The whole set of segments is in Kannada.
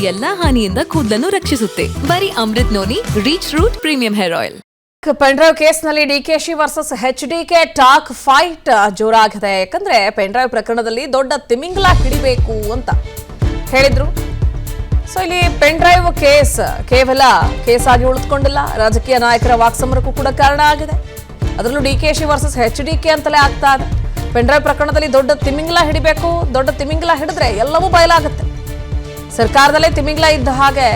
ಎಲ್ಲಾ ಹಾನಿಯಿಂದ ಕೂದಲನ್ನು ರಕ್ಷಿಸುತ್ತೆ. ಬರೀ Amrut noni reach root premium hair oil. Pendrive ಕೇಸ್ನಲ್ಲಿ DKShi versus HDK talk fight ಜೋರಾಗಿದೆ. ಯಾಕಂದ್ರೆ ಪೆನ್ಡ್ರೈವ್ ಪ್ರಕರಣದಲ್ಲಿ ದೊಡ್ಡ ತಿಮಿಂಗಲ ಹಿಡಿಬೇಕು ಅಂತ ಹೇಳಿದ್ರು. ಸೊ ಇಲ್ಲಿ ಪೆನ್ಡ್ರೈವ್ ಕೇಸ್ ಕೇವಲ ಕೇಸ್ ಆಗಿ ಉಳಿದುಕೊಂಡಿಲ್ಲ, ರಾಜಕೀಯ ನಾಯಕರ ವಾಕ್ಸಮರಕ್ಕೂ ಕೂಡ ಕಾರಣ ಆಗಿದೆ. ಅದರಲ್ಲೂ ಡಿಕೆಶಿ ವರ್ಸಸ್ ಎಚ್ಡಿಕೆ ಅಂತಲೇ ಆಗ್ತಾ ಇದೆ. ಪೆನ್ಡ್ರೈವ್ ಪ್ರಕರಣದಲ್ಲಿ ದೊಡ್ಡ ತಿಮಿಂಗಲ ಹಿಡಿಬೇಕು, ದೊಡ್ಡ ತಿಮಿಂಗಲ ಹಿಡಿದ್ರೆ ಎಲ್ಲವೂ ಬಯಲಾಗುತ್ತೆ. ಸರ್ಕಾರದಲ್ಲೇ ತಿಮಿಂಗಲ ಇದ್ದ ಹಾಗೆ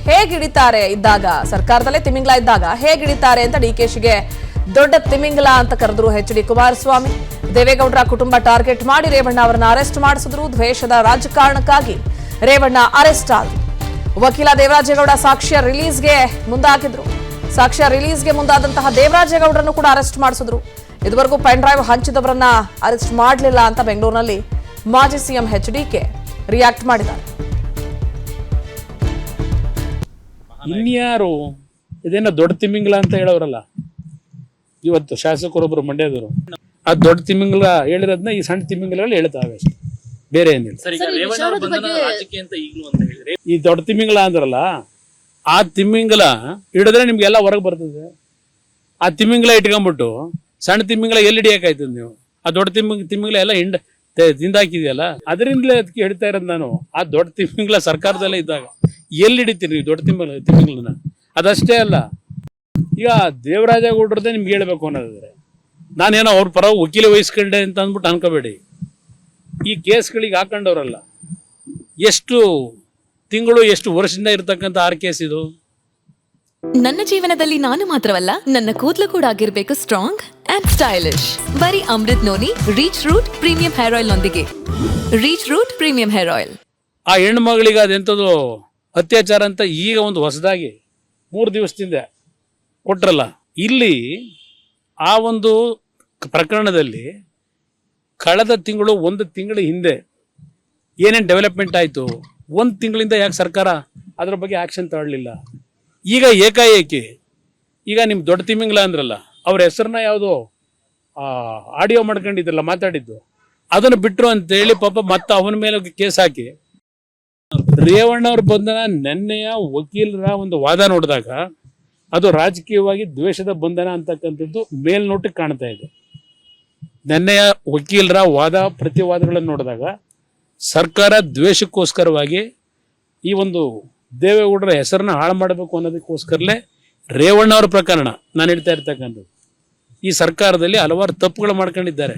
ಹೇಗೆ ಹಿಡಿತಾರೆ ಇದ್ದಾಗ, ಸರ್ಕಾರದಲ್ಲೇ ತಿಮಿಂಗಲ ಇದ್ದಾಗ ಹೇಗೆ ಹಿಡಿತಾರೆ ಅಂತ ಡಿಕೆಶಿಗೆ ದೊಡ್ಡ ತಿಮಿಂಗಲ ಅಂತ ಕರೆದ್ರು ಎಚ್.ಡಿ. ಕುಮಾರಸ್ವಾಮಿ. ದೇವೇಗೌಡರ ಕುಟುಂಬ ಟಾರ್ಗೆಟ್ ಮಾಡಿ ರೇವಣ್ಣ ಅವರನ್ನ ಅರೆಸ್ಟ್ ಮಾಡಿಸಿದ್ರು. ದ್ವೇಷದ ರಾಜಕಾರಣಕ್ಕಾಗಿ ರೇವಣ್ಣ ಅರೆಸ್ಟ್ ಆದ್ರು. ವಕೀಲ ದೇವರಾಜೇಗೌಡ ಸಾಕ್ಷ್ಯ ರಿಲೀಸ್ಗೆ ಮುಂದಾಗಿದ್ರು. ಸಾಕ್ಷ್ಯ ರಿಲೀಸ್ಗೆ ಮುಂದಾದಂತಹ ದೇವರಾಜೇಗೌಡರನ್ನು ಕೂಡ ಅರೆಸ್ಟ್ ಮಾಡಿಸಿದ್ರು. ಇದುವರೆಗೂ ಪೆನ್ ಡ್ರೈವ್ ಹಂಚಿದವರನ್ನ ಅರೆಸ್ಟ್ ಮಾಡಲಿಲ್ಲ ಅಂತ ಬೆಂಗಳೂರಿನಲ್ಲಿ ಮಾಜಿ ಸಿಎಂ ಎಚ್.ಡಿ.ಕೆ ರಿಯಾಕ್ಟ್ ಮಾಡಿದ್ದಾರೆ. ಇನ್ಯಾರು ಇದೇನೋ ದೊಡ್ಡ ತಿಮಿಂಗಲ ಅಂತ ಹೇಳೋರಲ್ಲ, ಇವತ್ತು ಶಾಸಕರೊಬ್ಬರು ಮಂಡ್ಯದವರು ಆ ದೊಡ್ಡ ತಿಮಿಂಗಲ ಹೇಳಿರೋದನ್ನ ಈ ಸಣ್ಣ ತಿಮಿಂಗಲಗಳು ಹೇಳ್ತಾವೆ ಅಷ್ಟೇ, ಬೇರೆ ಏನಿಲ್ಲ. ಈ ದೊಡ್ಡ ತಿಮಿಂಗಲ ಅಂದ್ರಲ್ಲ, ಆ ತಿಮಿಂಗಲ ಹಿಡಿದ್ರೆ ನಿಮ್ಗೆಲ್ಲ ಹೊರಗೆ ಬರ್ತದೆ. ಆ ತಿಮಿಂಗಲ ಇಟ್ಕೊಂಡ್ಬಿಟ್ಟು ಸಣ್ಣ ತಿಮಿಂಗಲ ಎಲ್ಲಿ ಹಿಡಿಯಕಾಯ್ತದ ನೀವು? ಆ ದೊಡ್ಡ ತಿಮಿಂಗಲ ಎಲ್ಲ ತಿಂದಾಕಿದೆಯಲ್ಲ, ಅದರಿಂದಲೇ ಅದಕ್ಕೆ ಹಿಡಿತಾ ಇರೋದು ನಾನು. ಆ ದೊಡ್ಡ ತಿಮಿಂಗಲ ಸರ್ಕಾರದಲ್ಲೇ ಇದ್ದಾಗ ಎಲ್ಲಿ ಹಿಡಿತೀರಿ ನೀವು ದೊಡ್ಡ ತಿಮಿಂಗಲನ? ಅದಷ್ಟೇ ಅಲ್ಲ, ಈಗ ದೇವರಾಜೇಗೌಡ್ರದ್ದೇ ನಿಮ್ಗೆ ಹೇಳ್ಬೇಕು ಅನ್ನೋದಾದ್ರೆ, ನಾನೇನೋ ಅವ್ರ ಪರ ವಕೀಲ ವಹಿಸ್ಕೊಂಡೆ ಅಂತ ಅಂದ್ಬಿಟ್ಟು ಅನ್ಕೋಬೇಡಿ. ಈ ಕೇಸ್ಗಳಿಗೆ ಹಾಕೊಂಡವ್ರಲ್ಲ, ಎಷ್ಟು ತಿಂಗಳು ಎಷ್ಟು ವರ್ಷದಿಂದ ಇರ್ತಕ್ಕಂಥ 6 ಕೇಸ್ ಇದು. ನನ್ನ ಜೀವನದಲ್ಲಿ ನಾನು ಮಾತ್ರವಲ್ಲ, ನನ್ನ ಕೂದಲು ಕೂಡ ಆಗಿರ್ಬೇಕು ಸ್ಟ್ರಾಂಗ್ ಅಂಡ್ ಸ್ಟೈಲಿಶ್. ಬರೀ Amrut noni reach root premium hair oil ನೊಂದಿಗೆ. Reach root premium hair oil. ಆ ಹೆಣ್ಣು ಮಗಳಿಗೆ ಅದೆಂಥದ್ದು ಅತ್ಯಾಚಾರ ಅಂತ ಈಗ ಒಂದು ಹೊಸದಾಗಿ 3 ದಿವಸದಿಂದ ಕೊಟ್ರಲ್ಲ. ಇಲ್ಲಿ ಆ ಒಂದು ಪ್ರಕರಣದಲ್ಲಿ ಕಳೆದ ತಿಂಗಳು 1 ತಿಂಗಳ ಹಿಂದೆ ಏನೇನು ಡೆವಲಪ್ಮೆಂಟ್ ಆಯಿತು, 1 ತಿಂಗಳಿಂದ ಯಾಕೆ ಸರ್ಕಾರ ಅದರ ಬಗ್ಗೆ ಆ್ಯಕ್ಷನ್ ತಗೊಳ್ಳಿಲ್ಲ? ಈಗ ಏಕಾಏಕಿ ಈಗ ನಿಮ್ಮ ದೊಡ್ಡ ತಿಮಿಂಗಲ ಅಂದ್ರಲ್ಲ, ಅವ್ರ ಹೆಸರನ್ನ ಯಾವುದೋ ಆಡಿಯೋ ಮಾಡ್ಕೊಂಡಿದ್ರಲ್ಲ ಮಾತಾಡಿದ್ದು, ಅದನ್ನು ಬಿಟ್ಟರು ಅಂತೇಳಿ ಪಾಪ ಮತ್ತೆ ಅವನ ಮೇಲೆ ಕೇಸ್ ಹಾಕಿ ರೇವಣ್ಣ ಅವ್ರ ಬಂಧನ ನೆನ್ನೆಯ ವಕೀಲರ ಒಂದು ವಾದ ನೋಡಿದಾಗ ಅದು ರಾಜಕೀಯವಾಗಿ ದ್ವೇಷದ ಬಂಧನ ಅಂತಕ್ಕಂಥದ್ದು ಮೇಲ್ನೋಟಕ್ಕೆ ಕಾಣ್ತಾ ಇದೆ. ನೆನ್ನೆಯ ವಕೀಲರ ವಾದ ಪ್ರತಿವಾದಗಳನ್ನು ನೋಡಿದಾಗ ಸರ್ಕಾರ ದ್ವೇಷಕ್ಕೋಸ್ಕರವಾಗಿ ಈ ಒಂದು ದೇವೇಗೌಡರ ಹೆಸರನ್ನ ಹಾಳು ಮಾಡಬೇಕು ಅನ್ನೋದಕ್ಕೋಸ್ಕರಲೇ ರೇವಣ್ಣ ಅವ್ರ ಪ್ರಕರಣ ನಾನು ಹೇಳ್ತಾ ಇರ್ತಕ್ಕಂಥದ್ದು. ಈ ಸರ್ಕಾರದಲ್ಲಿ ಹಲವಾರು ತಪ್ಪುಗಳು ಮಾಡ್ಕೊಂಡಿದ್ದಾರೆ.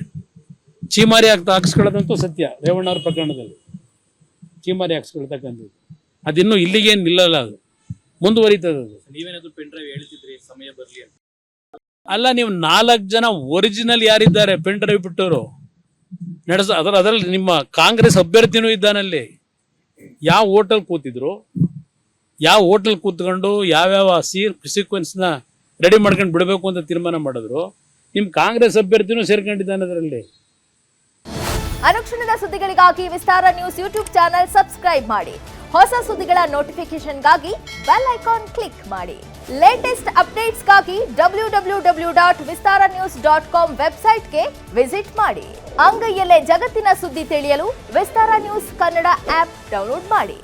ಚೀಮಾರಿ ಹಾಕ್ಸ್ಕೊಳ್ಳೋದಂತೂ ಸತ್ಯ. ರೇವಣ್ಣ ಅವ್ರ ಪ್ರಕರಣದಲ್ಲಿ ಚೀಮಾರಿ ಹಾಕ್ಸ್ಕೊಳ್ತಕ್ಕಂಥದ್ದು ಅದಿನ್ನೂ ಇಲ್ಲಿಗೇನು ನಿಲ್ಲಲ್ಲ, ಅದು ಮುಂದುವರಿತದೆ. ಅದು ನೀವೇನಾದ್ರು ಪೆನ್ ಡ್ರೈವ್ ಹೇಳ್ತಿದ್ರಿ ಸಮಯ ಬರಲಿ ಅಂತ. ಅಲ್ಲ, ನೀವು 4 ಜನ ಒರಿಜಿನಲ್ ಯಾರಿದ್ದಾರೆ ಪೆನ್ ಡ್ರೈವ್ ಬಿಟ್ಟವರು ಅದರಲ್ಲಿ ನಿಮ್ಮ ಕಾಂಗ್ರೆಸ್ ಅಭ್ಯರ್ಥಿನೂ ಇದ್ದಾನಲ್ಲಿ. ಯಾವ ಹೋಟೆಲ್ ಕೂತಿದ್ರು, ಯಾವ ಹೋಟೆಲ್ ಕೂತ್ಕೊಂಡು ಯಾವ್ಯಾವ ಸೀಕ್ವೆನ್ಸ್ನ ರೆಡಿ ಮಾಡ್ಕೊಂಡು ಬಿಡಬೇಕು ಅಂತ ತೀರ್ಮಾನ ಮಾಡಿದ್ರು. ನಿಮ್ಮ ಕಾಂಗ್ರೆಸ್ ಅಭ್ಯರ್ಥಿನೂ ಸೇರ್ಕೊಂಡಿದ್ದಾನೆ ಅದರಲ್ಲಿ. ಅನುಕ್ಷಣದ ಸುದ್ದಿಗಳಿಗಾಗಿ ವಿಸ್ತಾರ ನ್ಯೂಸ್ ಯೂಟ್ಯೂಬ್ ಚಾನೆಲ್ ಸಬ್ಸ್ಕ್ರೈಬ್ ಮಾಡಿ. ಹೊಸ ಸುದ್ದಿಗಳ ನೋಟಿಫಿಕೇಶನ್ಗಾಗಿ ಬೆಲ್ ಐಕಾನ್ ಕ್ಲಿಕ್ ಮಾಡಿ. ಲೇಟೆಸ್ಟ್ ಅಪ್ಡೇಟ್ಸ್ಗಾಗಿ www.vistaranews.com ವೆಬ್ಸೈಟ್ಗೆ ವಿಸಿಟ್ ಮಾಡಿ. ಅಂಗೈಯಲ್ಲೇ ಜಗತ್ತಿನ ಸುದ್ದಿ ತಿಳಿಯಲು ವಿಸ್ತಾರ ನ್ಯೂಸ್ ಕನ್ನಡ ಆಪ್ ಡೌನ್ಲೋಡ್ ಮಾಡಿ.